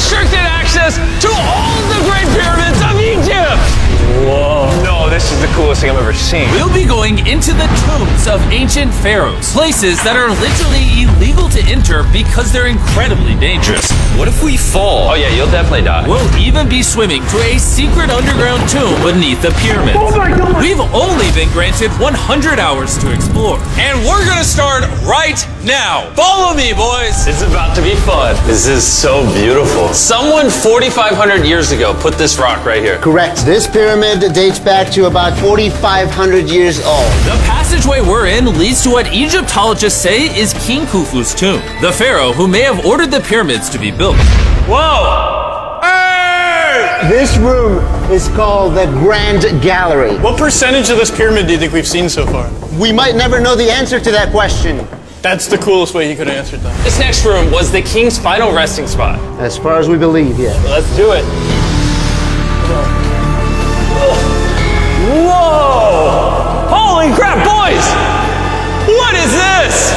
unrestricted access to all of the Great Pyramids of Egypt! Whoa. No, this is the coolest thing I've ever seen. We'll be going into the tombs of ancient pharaohs, places that are literally illegal to enter because they're incredibly dangerous. What if we fall? Oh yeah, you'll definitely die. We'll even be swimming to a secret underground tomb beneath the pyramids. Oh my God! We've only been granted 100 hours to explore. And we're gonna start right now. Follow me, boys. It's about to be fun. This is so beautiful. Someone 4,500 years ago put this rock right here. Correct. This pyramid dates back to about 4,500 years old. The passageway we're in leads to what Egyptologists say is King Khufu's tomb, the pharaoh who may have ordered the pyramids to be built. Whoa! Hey! This room is called the Grand Gallery. What percentage of this pyramid do you think we've seen so far? We might never know the answer to that question. That's the coolest way he could have answered that. This next room was the king's final resting spot. As far as we believe, yeah. Let's do it. Whoa! Holy crap, boys! What is this?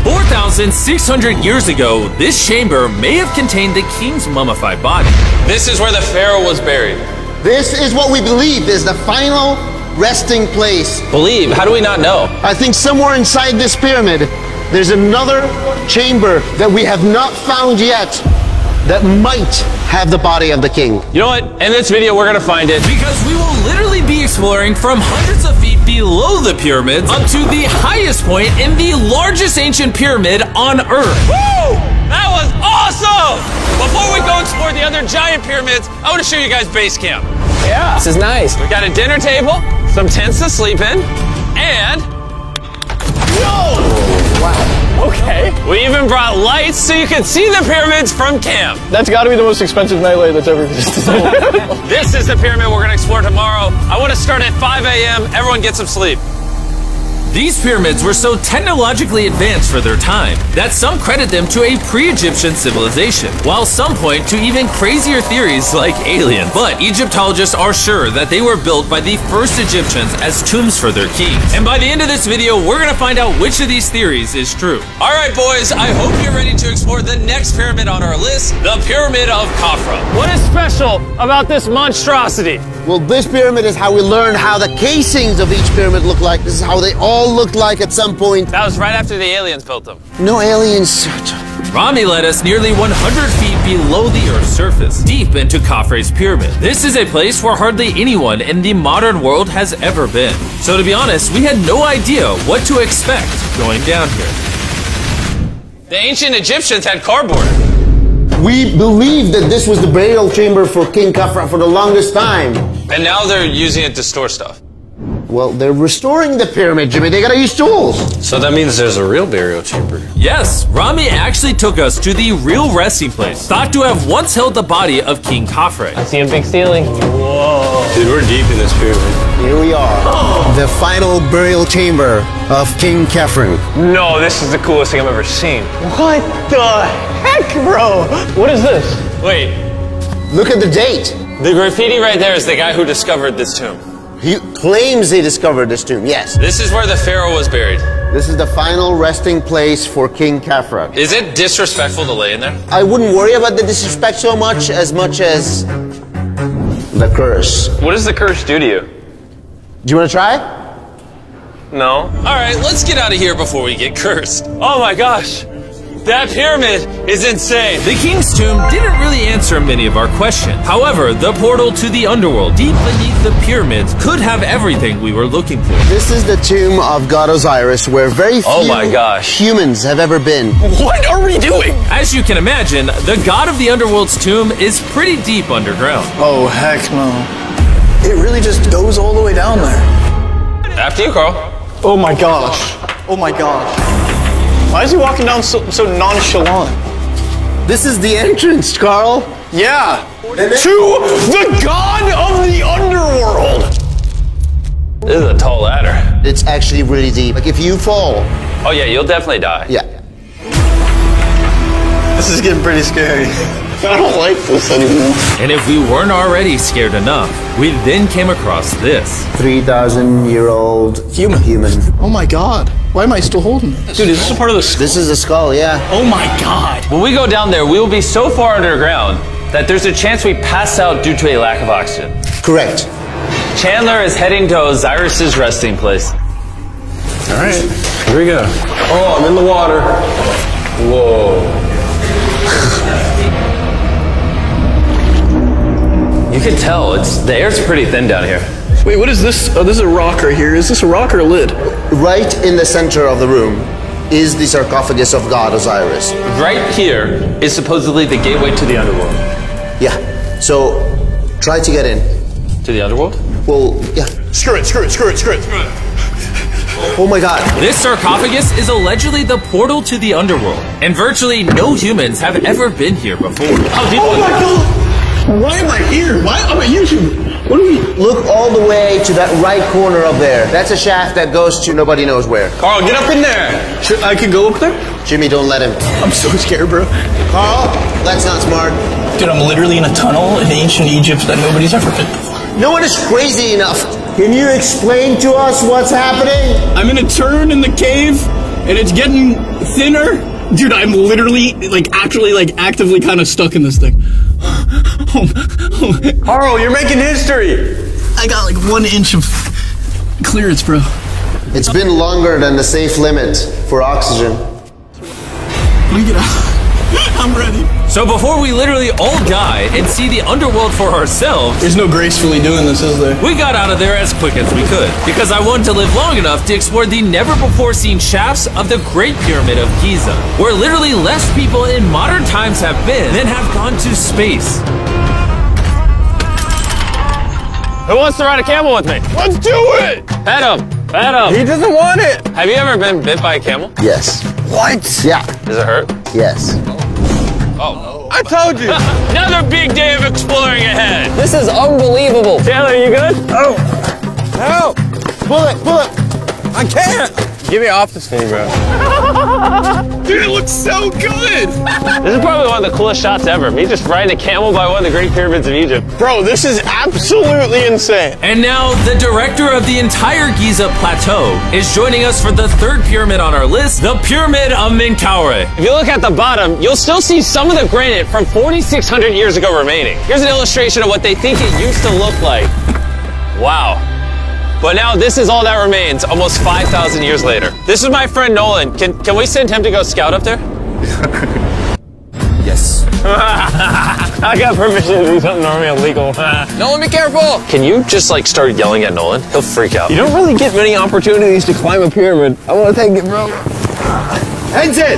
4,600 years ago, this chamber may have contained the king's mummified body. This is where the pharaoh was buried. This is what we believe is the final resting place. Believe? How do we not know? I think somewhere inside this pyramid, there's another chamber that we have not found yet that might have the body of the king. You know what? In this video, we're gonna find it. Because we will literally be exploring from hundreds of feet below the pyramids up to the highest point in the largest ancient pyramid on Earth. Woo! That was awesome! Before we go explore the other giant pyramids, I want to show you guys base camp. Yeah. This is nice. We got a dinner table, some tents to sleep in, and Okay. we even brought lights so you can see the pyramids from camp. That's got to be the most expensive nightlight that's ever existed. This is the pyramid we're gonna explore tomorrow. I want to start at 5 a.m. Everyone get some sleep. These pyramids were so technologically advanced for their time that some credit them to a pre-Egyptian civilization, while some point to even crazier theories like aliens. But Egyptologists are sure that they were built by the first Egyptians as tombs for their kings. And by the end of this video, we're gonna find out which of these theories is true. All right, boys, I hope you're ready to explore the next pyramid on our list, the Pyramid of Khafra. What is special about this monstrosity? Well, this pyramid is how we learn how the casings of each pyramid look like. This is how they all looked like at some point. That was right after the aliens built them. No aliens. Rami led us nearly 100 feet below the Earth's surface, deep into Khafre's pyramid. This is a place where hardly anyone in the modern world has ever been. So to be honest, we had no idea what to expect going down here. The ancient Egyptians had cardboard. We believe that this was the burial chamber for King Khafra for the longest time. And now they're using it to store stuff. Well, they're restoring the pyramid, Jimmy. They gotta use tools. So that means there's a real burial chamber. Yes, Rami actually took us to the real resting place, thought to have once held the body of King Khafre. I see a big ceiling. Whoa. Dude, we're deep in this pyramid. Here we are. The final burial chamber of King Khafre. No, this is the coolest thing I've ever seen. What the heck, bro? What is this? Wait, Look at the date. the graffiti right there is the guy who discovered this tomb. He claims he discovered this tomb, yes. This is where the pharaoh was buried. This is the final resting place for King Khafra. Is it disrespectful to lay in there? I wouldn't worry about the disrespect so much as the curse. What does the curse do to you? Do you want to try? No. All right, let's get out of here before we get cursed. Oh my gosh, that pyramid is insane. The king's tomb didn't really answer many of our questions. However, the portal to the underworld deep beneath the pyramids could have everything we were looking for. This is the tomb of God Osiris, where very few Oh my gosh. humans have ever been. What are we doing? As you can imagine, the god of the underworld's tomb is pretty deep underground. Oh, heck no. It really just goes all the way down there. After you, Carl. Oh my gosh. Oh my gosh. Why is he walking down so nonchalant? This is the entrance, Carl. Yeah. To the god of the underworld. This is a tall ladder. It's actually really deep. Like if you fall, Oh yeah, you'll definitely die. yeah. This is getting pretty scary. I don't like this anymore. And if we weren't already scared enough, we then came across this. 3,000-year-old human. Oh my god. Why am I still holding this? Dude, is this a part of the skull? This is the skull, yeah. Oh my god. When we go down there, we will be so far underground that there's a chance we pass out due to a lack of oxygen. Correct. Chandler is heading to Osiris's resting place. All right, here we go. Oh, I'm in the water. Whoa. You can tell, the air's pretty thin down here. Wait, what is this? Oh, this is a rock right here. Is this a rock or a lid? Right in the center of the room is the sarcophagus of God Osiris. Right here is supposedly the gateway to the underworld. Yeah. So try to get in. To the underworld? Well, yeah. Screw it. Oh my god. This sarcophagus is allegedly the portal to the underworld, and virtually no humans have ever been here before. Oh my god. Why am I here? Why am I YouTube? What are we? Look all the way to that right corner up there. That's a shaft that goes to nobody knows where. Carl, get up in there. I can go up there? Jimmy, don't let him. I'm so scared, bro. Carl, that's not smart. Dude, I'm literally in a tunnel in ancient Egypt that nobody's ever been before. No one is crazy enough. Can you explain to us what's happening? I'm in a turn in the cave, and it's getting thinner. Dude, I'm literally, actively kind of stuck in this thing. Carl, you're making history. I got 1 inch of clearance, bro. It's been longer than the safe limit for oxygen. Let me get out. I'm ready. So before we literally all die and see the underworld for ourselves, There's no gracefully doing this, is there? we got out of there as quick as we could, because I wanted to live long enough to explore the never-before-seen shafts of the Great Pyramid of Giza, where literally less people in modern times have been than have gone to space. Who wants to ride a camel with me? Let's do it! Pet him. Pet him. He doesn't want it. Have you ever been bit by a camel? Yes. What? Yeah. Does it hurt? Yes. Oh. I told you. Another big day of exploring ahead. This is unbelievable. Taylor, you good? Help. Pull it. I can't. Get me off this thing, bro. Dude, it looks so good! This is probably one of the coolest shots ever. Me just riding a camel by one of the Great Pyramids of Egypt. Bro, this is absolutely insane. And now, the director of the entire Giza Plateau is joining us for the third pyramid on our list, the Pyramid of Menkaure. If you look at the bottom, you'll still see some of the granite from 4,600 years ago remaining. Here's an illustration of what they think it used to look like. Wow. But now this is all that remains, almost 5,000 years later. This is my friend Nolan. Can we send him to go scout up there? Yes. I got permission to do something normally illegal. Nolan, be careful. Can you just start yelling at Nolan? He'll freak out. You don't really get many opportunities to climb a pyramid. I want to take it, bro. انزل.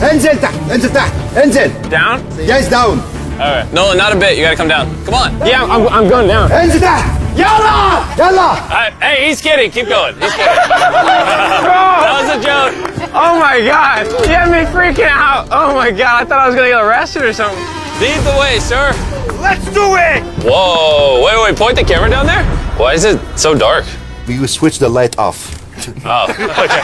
انزل تحت. انزل تحت. انزل. Down? Yes, down. All right. Nolan, not a bit. You gotta come down. Come on. Yeah, I'm going down. انزل تحت. يلا. يلا. Hey, he's kidding. Keep going. He's kidding. That was a joke. Oh my god. You had me freaking out. Oh my god. I thought I was going to get arrested or something. Lead the way, sir. Let's do it. Whoa. Wait. Point the camera down there? Why is it so dark? We will switch the light off. Oh, okay.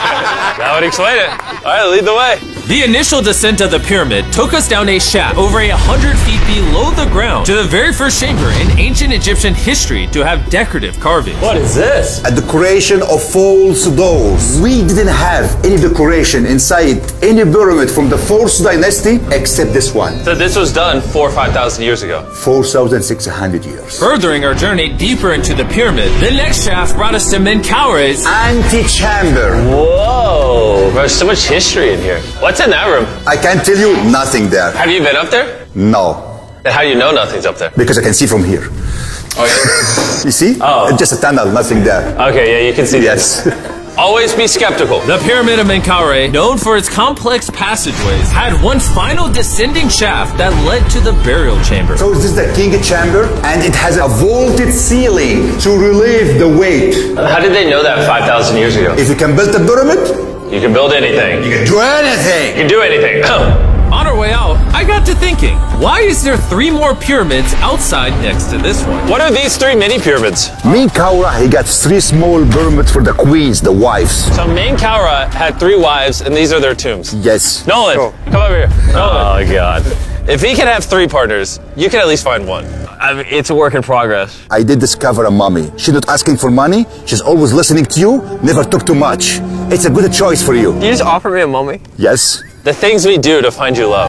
That would explain it. All right, lead the way. The initial descent of the pyramid took us down a shaft over 100 feet below the ground to the very first chamber in ancient Egyptian history to have decorative carvings. What is this? A decoration of false doors. We didn't have any decoration inside any pyramid from the fourth dynasty except this one. So this was done 4,000 or 5,000 years ago. 4,600 years. Furthering our journey deeper into the pyramid, the next shaft brought us to Menkaure's Antechamber. Whoa. There's so much history in here. What's in that room? I can't tell you nothing there. Have you been up there? No. Then how do you know nothing's up there? Because I can see from here. Oh, yeah. You see? Oh. It's just a tunnel, nothing there. Okay, yeah, you can see Yes. Always be skeptical. The Pyramid of Menkaure, known for its complex passageways, had one final descending shaft that led to the burial chamber. So this is the king chamber, and it has a vaulted ceiling to relieve the weight. How did they know that 5,000 years ago? If you can build a pyramid, You can build anything. you can do anything. You can do anything. On our way out, I got to thinking, why is there 3 more pyramids outside next to this one? What are these 3 mini pyramids? Menkaure, he got 3 small pyramids for the queens, the wives. So Menkaure had 3 wives, and these are their tombs. Yes. Nolan, come over here. Nolan. Oh, God. If he can have 3 partners, you can at least find one. I mean, it's a work in progress. I did discover a mummy. She's not asking for money. She's always listening to you. Never took too much. It's a good choice for you. You just offered me a mummy? Yes. The things we do to find you love.